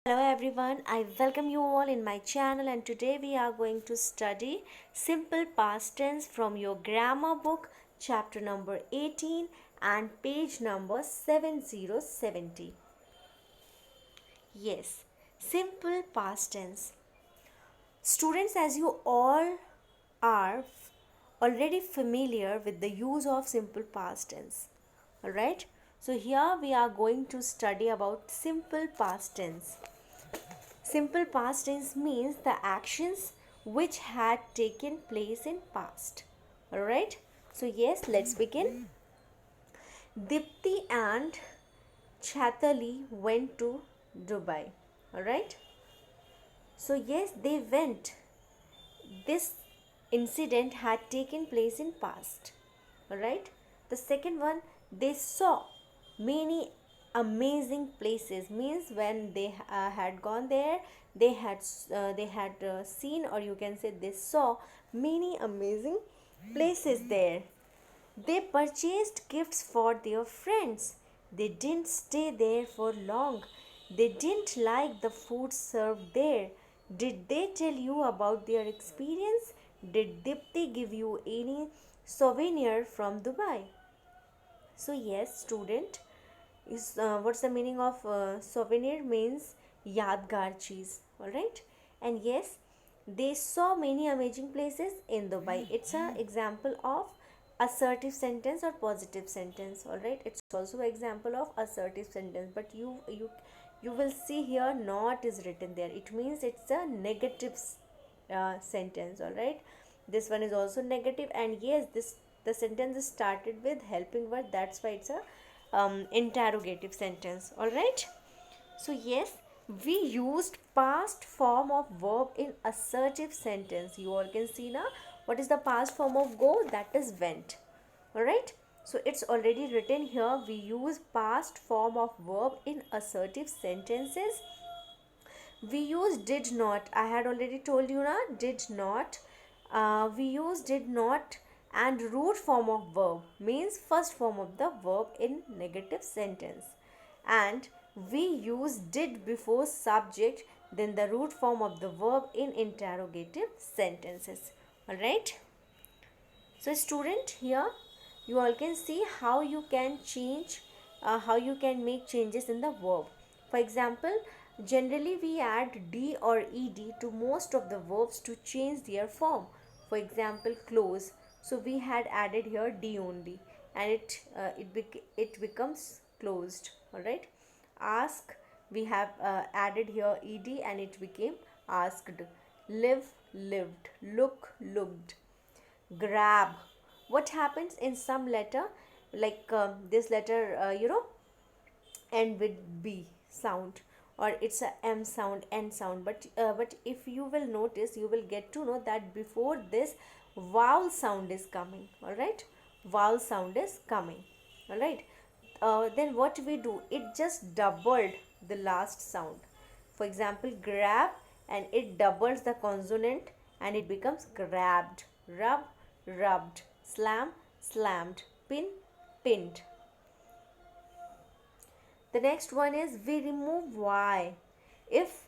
Hello everyone, I welcome you all in my channel and today we are going to study simple past tense from your grammar book chapter number 18 and page number 7070. Yes, simple past tense. Students, as you all are already familiar with the use of simple past tense. Alright, so here we are going to study about simple past tense. Simple past tense means the actions which had taken place in past. Alright, so yes, let's begin. Dipti and Chatali went to Dubai. Alright, so yes, they went. This incident had taken place in past. Alright, the second one, they saw many amazing places means when they had gone there, they had seen, or you can say they saw many amazing places there. They purchased gifts for their friends. They didn't stay there for long. They didn't like the food served there. Did they tell you about their experience? Did Dipti give you any souvenir from Dubai? So yes, student, is what's the meaning of souvenir means yadgar cheese, all right? And yes, they saw many amazing places in Dubai. It's an example of assertive sentence or positive sentence, all right? It's also an example of assertive sentence, but you will see here not is written there. It means it's a negative sentence, all right? This one is also negative, and yes, this the sentence is started with helping word, that's why it's a interrogative sentence. All right, so yes, we used past form of verb in assertive sentence. You all can see now what is the past form of go, that is went. All right, so it's already written here, we use past form of verb in assertive sentences. We use did not, I had already told you na, did not. We use did not, and root form of verb means first form of the verb in negative sentence, and we use did before subject, then the root form of the verb in interrogative sentences. All right, so student, here you all can see how you can change, how you can make changes in the verb. For example, generally we add d or ed to most of the verbs to change their form. For example, close, so we had added here d only, and it becomes closed. All right, ask, we have added here ed and it became asked. Live, lived. Look, looked. Grab, what happens in some letter, like this letter, end with b sound, or it's a m sound, n sound, but if you will notice, you will get to know that before this vowel sound is coming. All right, vowel sound is coming. All right, then what we do, it just doubled the last sound. For example, grab, and it doubles the consonant and it becomes grabbed. Rub, rubbed. Slam, slammed. Pin, pinned. The next one is we remove y. If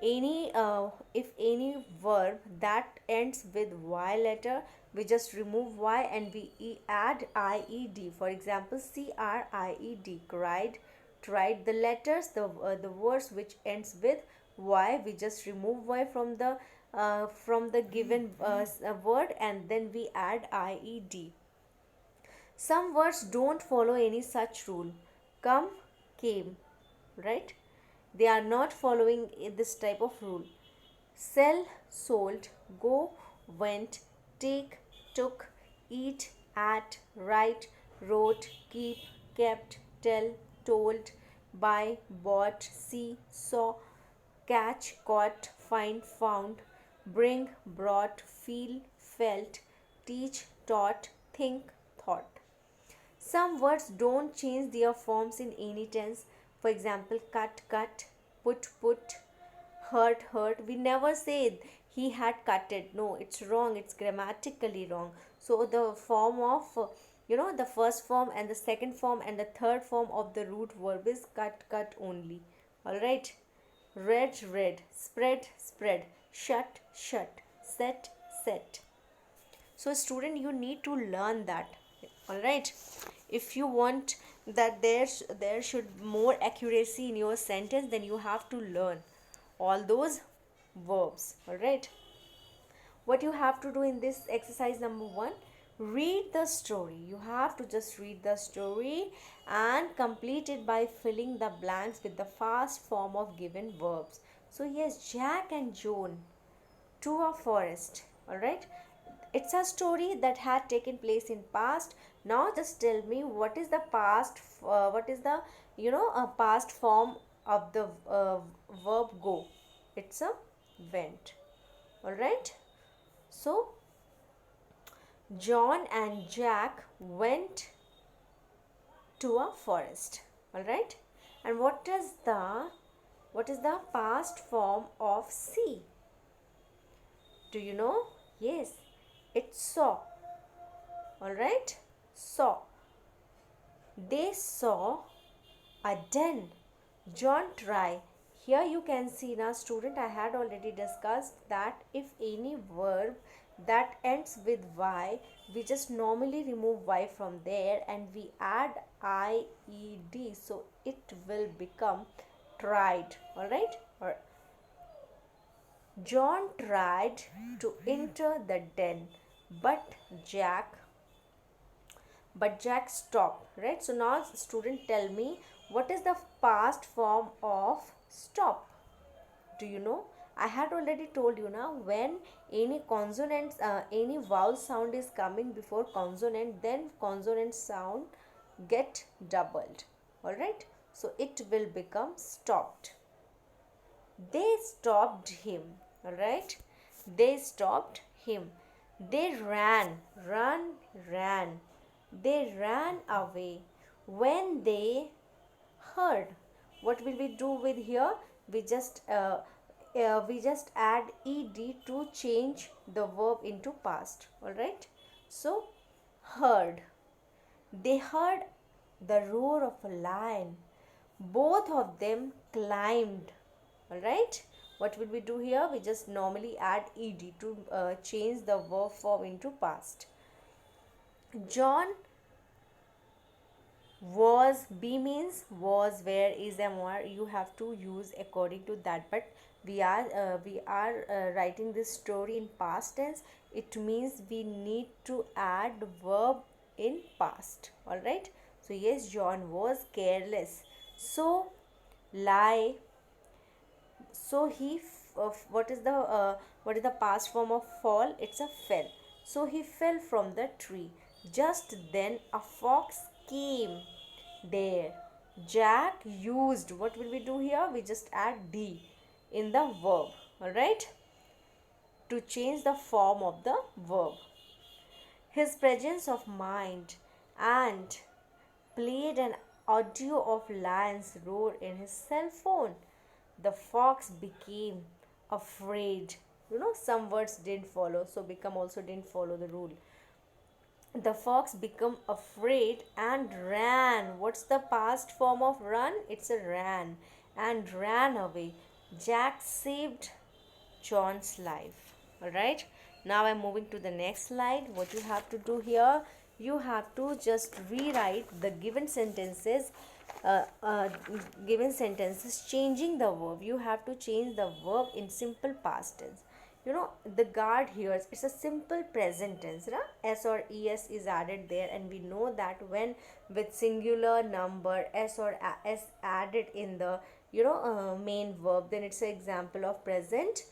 if any verb that ends with y letter, we just remove y and we add ied. For example, cried, cried, tried. The letters, the words which ends with y, we just remove y from the given word, and then we add ied. Some words don't follow any such rule. Come, came, right? They are not following this type of rule. Sell, sold, go, went, take, took, eat, at, write, wrote, keep, kept, tell, told, buy, bought, see, saw, catch, caught, find, found, bring, brought, feel, felt, teach, taught, think, thought. Some words don't change their forms in any tense. For example, cut, cut, put, hurt, hurt. We never say he had cutted. No, it's wrong. It's grammatically wrong. So the form of, the first form and the second form and the third form of the root verb is cut, cut only. All right. read, read, spread, spread, shut, shut, set, set. So student, you need to learn that. All right, if you want that there should more accuracy in your sentence, then you have to learn all those verbs. All right, what you have to do in this exercise number 1, read the story. You have to just read the story and complete it by filling the blanks with the fast form of given verbs. So yes, Jack and Joan to a forest. All right, it's a story that had taken place in past. Now just tell me, what is the past what is the a past form of the verb go? It's a went. All right, so John and Jack went to a forest. All right, and what is the past form of see? Do you know? Yes, it's saw. All right, saw. They saw a den. John try. Here you can see now student, I had already discussed that if any verb that ends with y, we just normally remove y from there and we add ied, so it will become tried. All right, or John tried to enter the den, but Jack stopped. Right, so now student, tell me, what is the past form of stop? Do you know? I had already told you now, when any consonants any vowel sound is coming before consonant, then consonant sound get doubled. All right, so it will become stopped. They stopped him. All right, they stopped him. They ran, ran. They ran away. When they heard, what will we do with here? We just add ed to change the verb into past. All right, so heard. They heard the roar of a lion. Both of them climbed. All right, what will we do here? We just normally add ed to change the verb form into past. John was, be means was, where, is, am, are, you have to use according to that, but we are writing this story in past tense. It means we need to add verb in past. All right, so yes, John was careless, so lie. So what is the past form of fall? It's a fell. So he fell from the tree. Just then a fox came there. Jack used, what will we do here? We just add d in the verb. All right, to change the form of the verb. His presence of mind and played an audio of lions roar in his cell phone. The fox became afraid. Some words didn't follow, so become also didn't follow the rule. The fox became afraid and ran. What's the past form of run? It's a ran, and ran away. Jack saved John's life. All right, now I'm moving to the next slide. What you have to do here, you have to just rewrite the uh, uh, changing the verb. You have to change the verb in simple past tense. The guard here, it's a simple present tense, right? S or es is added there, and we know that when with singular number s or s added in the main verb, then it's an example of present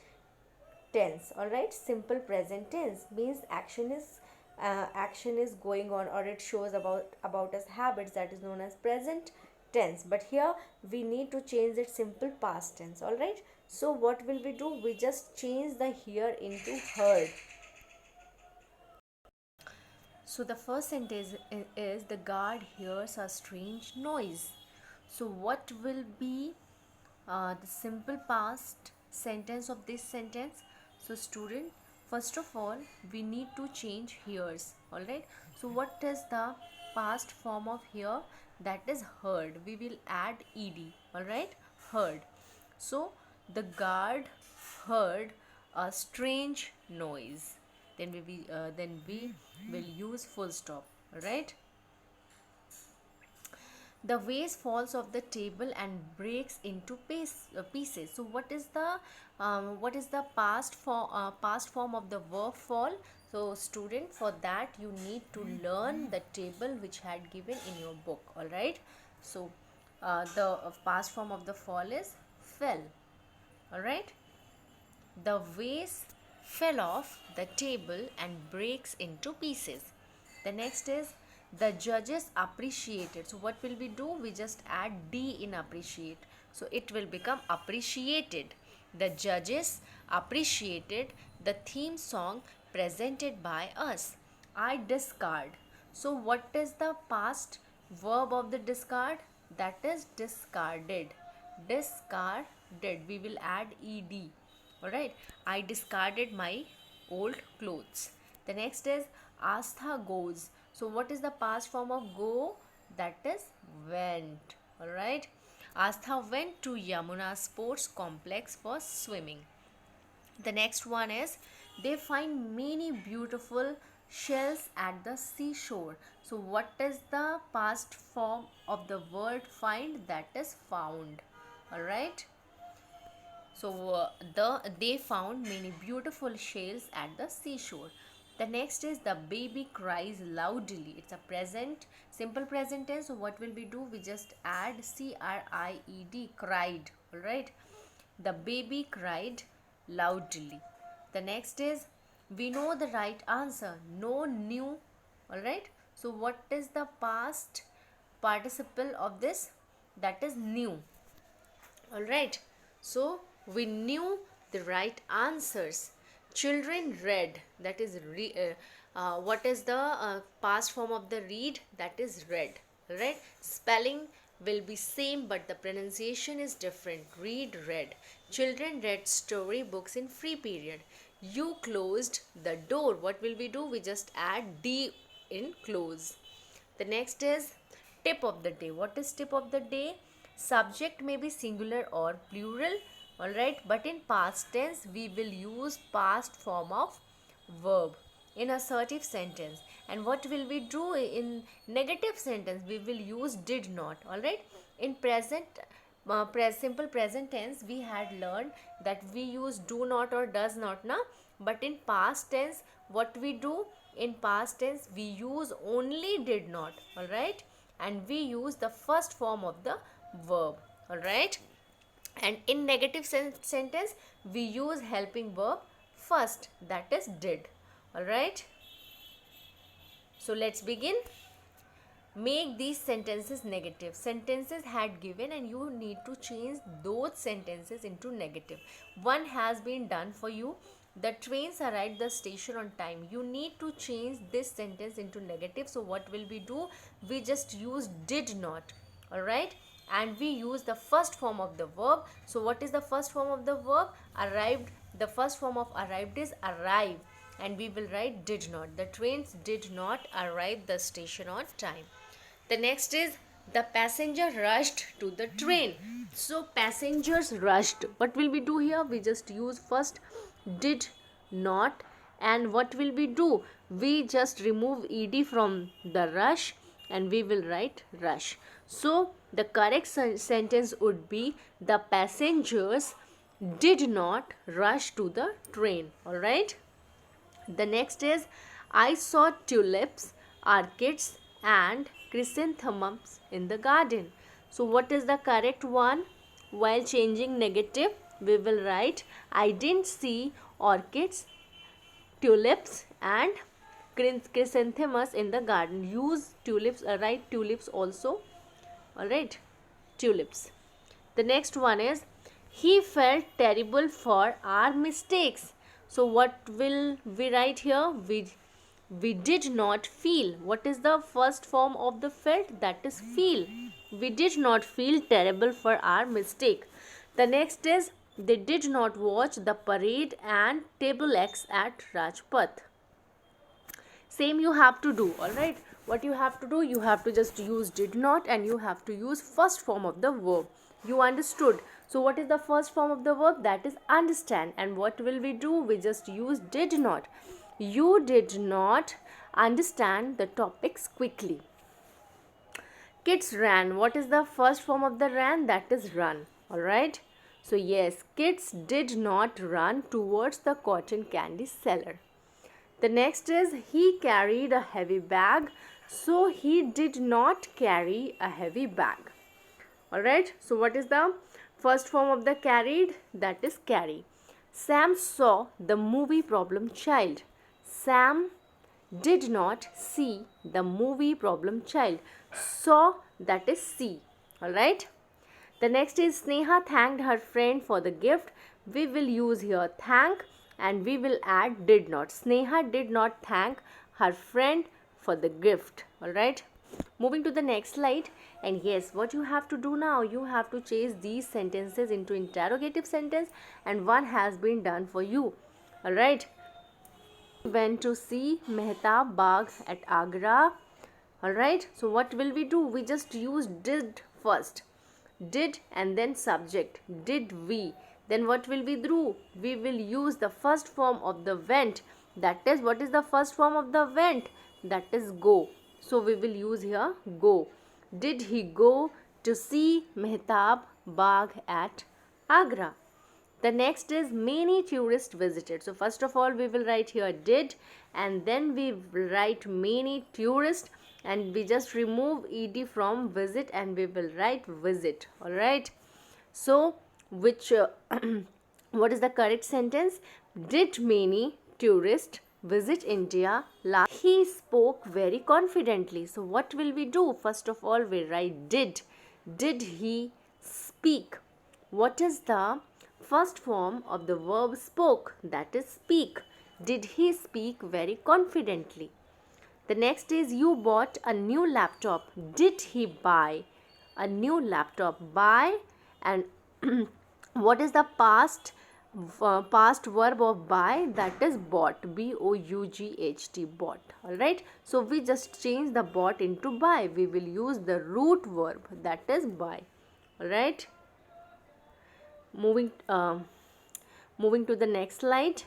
tense. All right, simple present tense means action is going on, or it shows about us habits, that is known as present tense. But here we need to change it simple past tense. All right, so what will we do? We just change the here into heard. So the first sentence is the guard hears a strange noise. So what will be the simple past sentence of this sentence? So student, first of all, we need to change hears. All right, so what is the past form of here? That is heard. We will add ed. All right, heard. So The guard heard a strange noise. Then we will use full stop. All right. The vase falls off the table and breaks into pieces. So what is the past form of the verb fall? So student, for that you need to learn the table which had given in your book. All right. So the past form of the fall is fell. All right. The vase fell off the table and breaks into pieces. The next is the judges appreciated. So what will we do? We just add D in appreciate. So it will become appreciated. The judges appreciated the theme song presented by us. I discard. So what is the past verb of the discard? That is discarded. Discarded. We will add ed. Alright. I discarded my old clothes. The next is Astha goes. So what is the past form of go? That is went. Alright. Astha went to Yamuna Sports Complex for swimming. The next one is they find many beautiful shells at the seashore. So what is the past form of the word find? That is found. Alright. So they found many beautiful shells at the seashore. The next is the baby cries loudly. It's a present, simple present tense. So what will we do? We just add cried, cried. All right. The baby cried loudly. The next is we know the right answer. No knew. All right. So what is the past participle of this? That is knew. All right. So we knew the right answers. Children read. That is what is the past form of the read? That is read. Right? Spelling will be same, but the pronunciation is different. Read, read. Children read story books in free period. You closed the door. What will we do? We just add D in close. The next is tip of the day. What is tip of the day? Subject may be singular or plural. Alright, but in past tense we will use past form of verb in assertive sentence. And what will we do in negative sentence? We will use did not. Alright, in present simple present tense we had learned that we use do not or does not na. But in past tense what we do? In past tense we use only did not. Alright, and we use the first form of the verb. Alright. And in negative sentence we use helping verb first, that is did. Alright. So let's begin. Make these sentences negative. Sentences had given and you need to change those sentences into negative. One has been done for you. The trains arrived the station on time. You need to change this sentence into negative. So what will we do? We just use did not. Alright. And we use the first form of the verb. So what is the first form of the verb? Arrived. The first form of arrived is arrive. And we will write did not. The trains did not arrive the station on time. The next is the passenger rushed to the train. So passengers rushed. What will we do here? We just use first did not. And what will we do? We just remove ed from the rush and we will write rush. So the correct sentence would be the passengers did not rush to the train. Alright. The next is I saw tulips, orchids and chrysanthemums in the garden. So what is the correct one? While changing negative we will write I didn't see orchids, tulips and chrysanthemums in the garden. Use tulips, write tulips also. Alright, tulips. The next one is he felt terrible for our mistakes. So what will we write here? We did not feel. What is the first form of the felt? That is feel. We did not feel terrible for our mistake. The next is they did not watch the parade and table X at Rajpath. Same you have to do. Alright. What you have to do? You have to just use did not and you have to use first form of the verb. You understood? So what is the first form of the verb? That is understand. And what will we do? We just use did not. You did not understand the topics quickly. Kids ran. What is the first form of the ran? That is run. Alright. So yes, kids did not run towards the cotton candy seller. The next is he carried a heavy bag. So he did not carry a heavy bag. Alright. So what is the first form of the carried? That is carry. Sam saw the movie Problem Child. Sam did not see the movie Problem Child. Saw, that is see. Alright. The next is Sneha thanked her friend for the gift. We will use here thank and we will add did not. Sneha did not thank her friend for the gift. Alright. Moving to the next slide. And yes, what you have to do now, you have to change these sentences into interrogative sentence, and one has been done for you. Alright. Went to see Mehtab Bagh at Agra. Alright. So what will we do? We just use did first. Did and then subject. Did we? Then what will we do? We will use the first form of the went. That is, what is the first form of the went? That is go. So we will use here go. Did he go to see Mehtab Bagh at Agra? The next is many tourists visited. So first of all we will write here did, and then we write many tourists, and we just remove ed from visit and we will write visit. Alright. So which what is the correct sentence? Did many tourists visit India last? He spoke very confidently. So what will we do? First of all we write did. Did he speak? What is the first form of the verb spoke? That is speak. Did he speak very confidently? The next is you bought a new laptop. Did he buy a new laptop? Buy, and what is the past verb of buy? That is bought. B-O-U-G-H-T, bought. Alright. So we just change the bought into buy. We will use the root verb, that is buy. Alright. Moving to the next slide.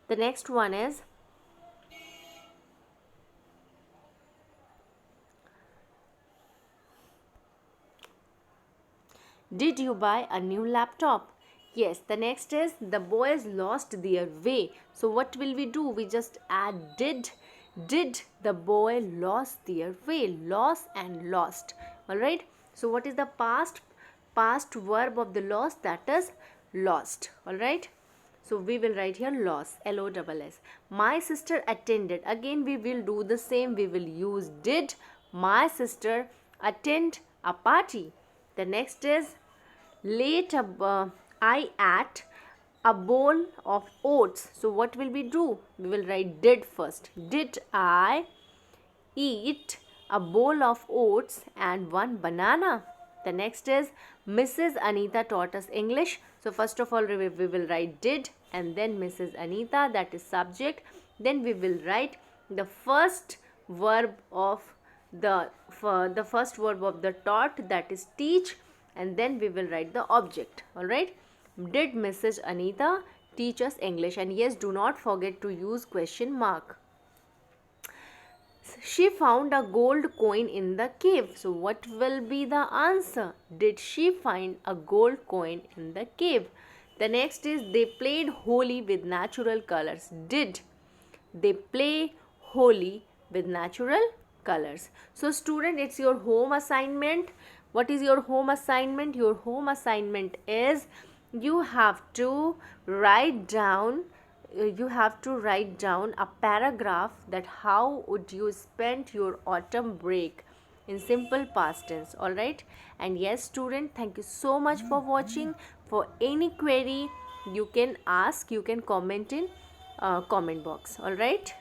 The next one is did you buy a new laptop? Yes. The next is the boys lost their way. So what will we do? We just add did. Did the boy lost their way? Lost and lost. Alright. So what is the past verb of the lost? That is lost. Alright. So we will write here loss, L-O-S-S. My sister attended. Again we will do the same. We will use did my sister attend a party. The next is late I ate a bowl of oats. So what will we do? We will write did first. Did I eat a bowl of oats and one banana? The next is Mrs. Anita taught us English. So first of all we will write did and then Mrs. Anita, that is subject. Then we will write the first verb of the first verb of the taught, that is teach, and then we will write the object. Alright. Did Mrs. Anita teach us English? And yes, do not forget to use question mark. She found a gold coin in the cave. So what will be the answer? Did she find a gold coin in the cave? The next is they played Holi with natural colors. Did they play Holi with natural colors? So student, it's your home assignment. What is your home assignment? Your home assignment is you have to write down a paragraph that how would you spend your autumn break in simple past tense. Alright. And yes student, thank you so much for watching. For any query you can ask, you can comment in comment box. Alright.